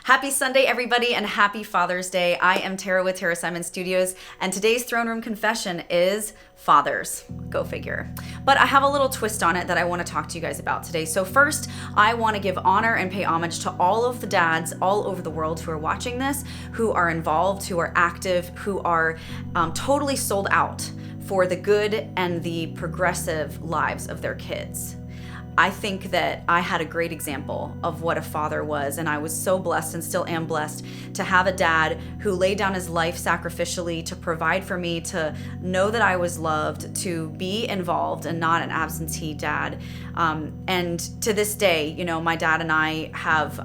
Happy Sunday, everybody, and happy Father's Day. I am Tara with Tara Simon Studios, and today's Throne Room Confession is fathers. Go figure. But I have a little twist on it that I want to talk to you guys about today. So first, I want to give honor and pay homage to all of the dads all over the world who are watching this, who are involved, who are active, who are totally sold out for the good and the progressive lives of their kids. I think that I had a great example of what a father was, and I was so blessed and still am blessed to have a dad who laid down his life sacrificially to provide for me, to know that I was loved, to be involved and not an absentee dad. And to this day, you know, my dad and I have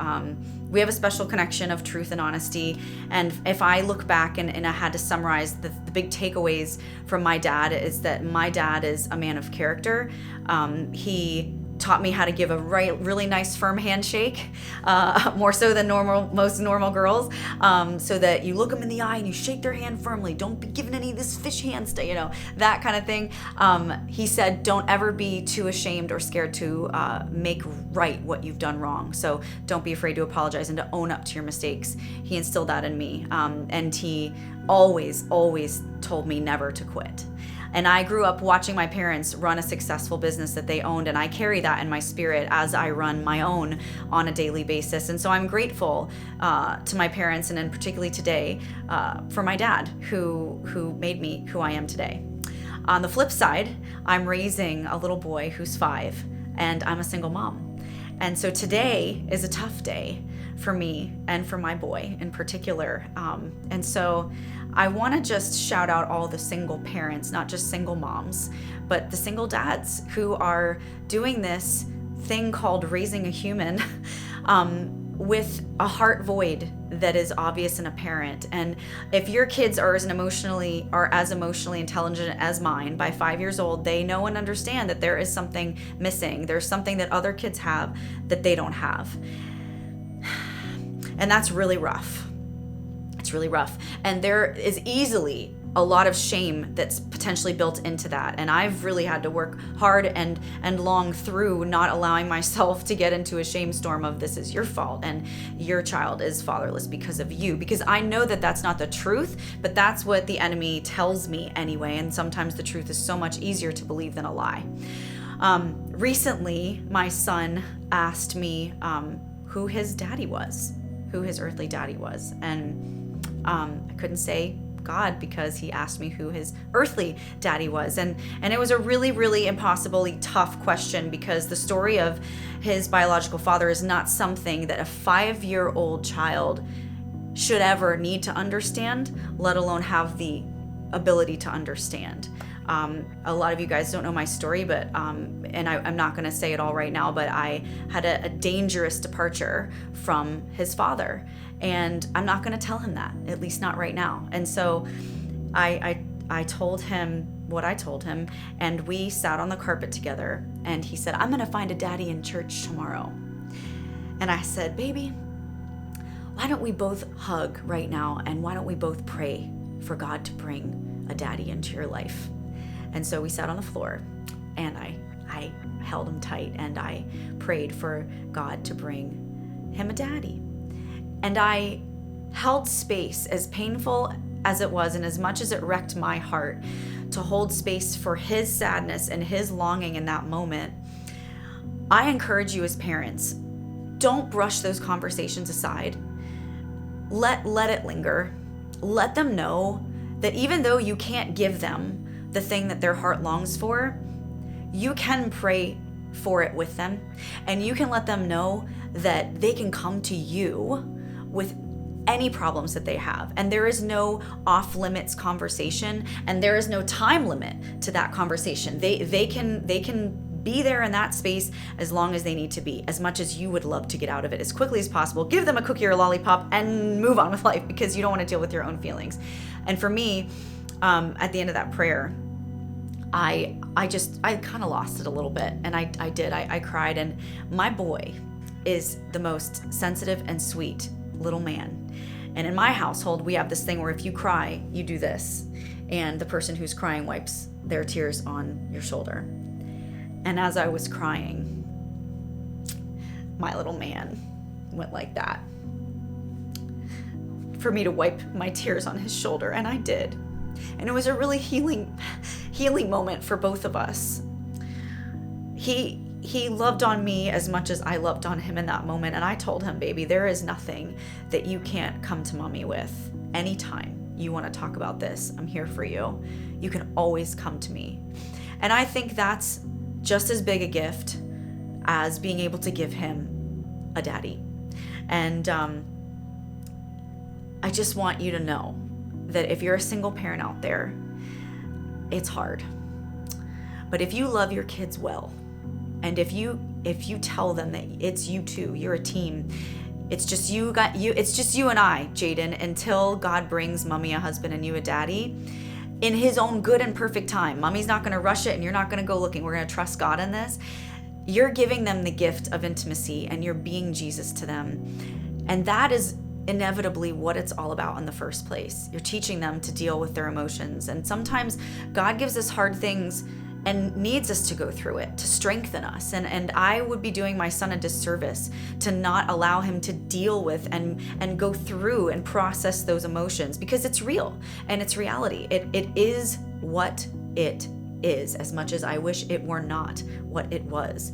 we have a special connection of truth and honesty. And if I look back and I had to summarize the big takeaways from my dad, is that my dad is a man of character. He taught me how to give a really nice firm handshake, more so than most normal girls, so that you look them in the eye and you shake their hand firmly. Don't be giving any of this fish hand stuff, you know, that kind of thing. He said, don't ever be too ashamed or scared to make right what you've done wrong. So don't be afraid to apologize and to own up to your mistakes. He instilled that in me, and he always told me never to quit. And I grew up watching my parents run a successful business that they owned, and I carry that in my spirit as I run my own on a daily basis. And so I'm grateful to my parents, and then particularly today, for my dad who made me who I am today. On the flip side, I'm raising a little boy who's 5, and I'm a single mom. And so today is a tough day for me and for my boy in particular. And so I want to just shout out all the single parents, not just single moms, but the single dads who are doing this thing called raising a human with a heart void that is obvious and apparent. And if your kids are as emotionally intelligent as mine, by 5 years old, they know and understand that there is something missing. There's something that other kids have that they don't have. And that's really rough. It's really rough. And there is easily a lot of shame that's potentially built into that. And I've really had to work hard and long through not allowing myself to get into a shame storm of this is your fault and your child is fatherless because of you. Because I know that that's not the truth, but that's what the enemy tells me anyway. And sometimes the truth is so much easier to believe than a lie. Recently, my son asked me who his daddy was, who his earthly daddy was. And I couldn't say God because he asked me who his earthly daddy was. And it was a really impossibly tough question, because the story of his biological father is not something that a 5-year-old child should ever need to understand, let alone have the ability to understand. A lot of you guys don't know my story, but and I'm not going to say it all right now, but I had a dangerous departure from his father, and I'm not going to tell him that, at least not right now. And so I told him what I told him, and we sat on the carpet together, and he said, I'm going to find a daddy in church tomorrow. And I said, baby, why don't we both hug right now, and why don't we both pray for God to bring a daddy into your life? And so we sat on the floor, and I held him tight, and I prayed for God to bring him a daddy. And I held space, as painful as it was, and as much as it wrecked my heart, to hold space for his sadness and his longing in that moment. I encourage you as parents, don't brush those conversations aside. Let it linger. Let them know that even though you can't give them the thing that their heart longs for, you can pray for it with them, and you can let them know that they can come to you with any problems that they have. And there is no off limits conversation, and there is no time limit to that conversation. They can be there in that space as long as they need to be, as much as you would love to get out of it as quickly as possible. Give them a cookie or a lollipop and move on with life, because you don't want to deal with your own feelings. And for me, at the end of that prayer, I kind of lost it a little bit, and I cried. And my boy is the most sensitive and sweet little man. And in my household, we have this thing where if you cry, you do this, and the person who's crying wipes their tears on your shoulder. And as I was crying, my little man went like that. for me to wipe my tears on his shoulder, and I did. And it was a really healing moment for both of us. He loved on me as much as I loved on him in that moment. And I told him, baby, there is nothing that you can't come to mommy with. Anytime you want to talk about this, I'm here for you. You can always come to me. And I think that's just as big a gift as being able to give him a daddy. And I just want you to know that if you're a single parent out there, it's hard. But if you love your kids well, and if you tell them that it's you two, you're a team, it's just you and I, Jaden, until God brings mommy a husband and you a daddy in his own good and perfect time. Mommy's not going to rush it, and you're not going to go looking. We're going to trust God in this. You're giving them the gift of intimacy, and you're being Jesus to them. And that is inevitably what it's all about in the first place. You're teaching them to deal with their emotions. And sometimes God gives us hard things and needs us to go through it to strengthen us. And I would be doing my son a disservice to not allow him to deal with and go through and process those emotions, because it's real and it's reality. It is what it is, as much as I wish it were not what it was.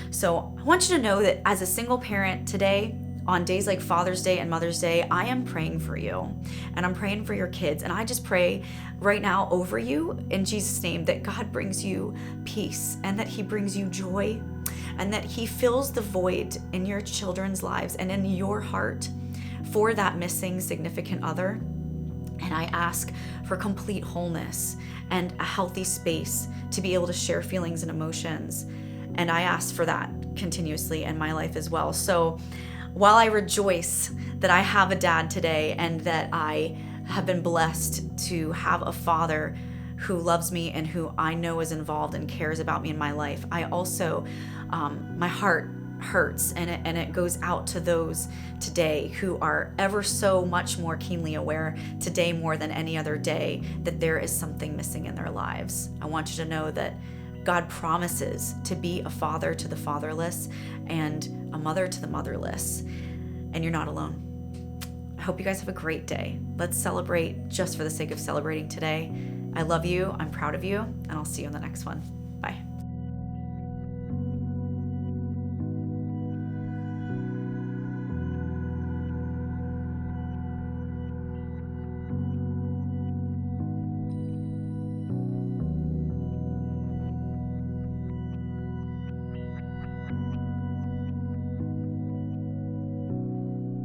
So I want you to know that as a single parent today, on days like Father's Day and Mother's Day, I am praying for you, and I'm praying for your kids. And I just pray right now over you in Jesus' name that God brings you peace, and that he brings you joy, and that he fills the void in your children's lives and in your heart for that missing significant other. And I ask for complete wholeness and a healthy space to be able to share feelings and emotions. And I ask for that continuously in my life as well. So while I rejoice that I have a dad today, and that I have been blessed to have a father who loves me and who I know is involved and cares about me in my life, I also, my heart hurts, and it goes out to those today who are ever so much more keenly aware today more than any other day that there is something missing in their lives. I want you to know that God promises to be a father to the fatherless and a mother to the motherless, and you're not alone. I hope you guys have a great day. Let's celebrate just for the sake of celebrating today. I love you, I'm proud of you, and I'll see you in the next one.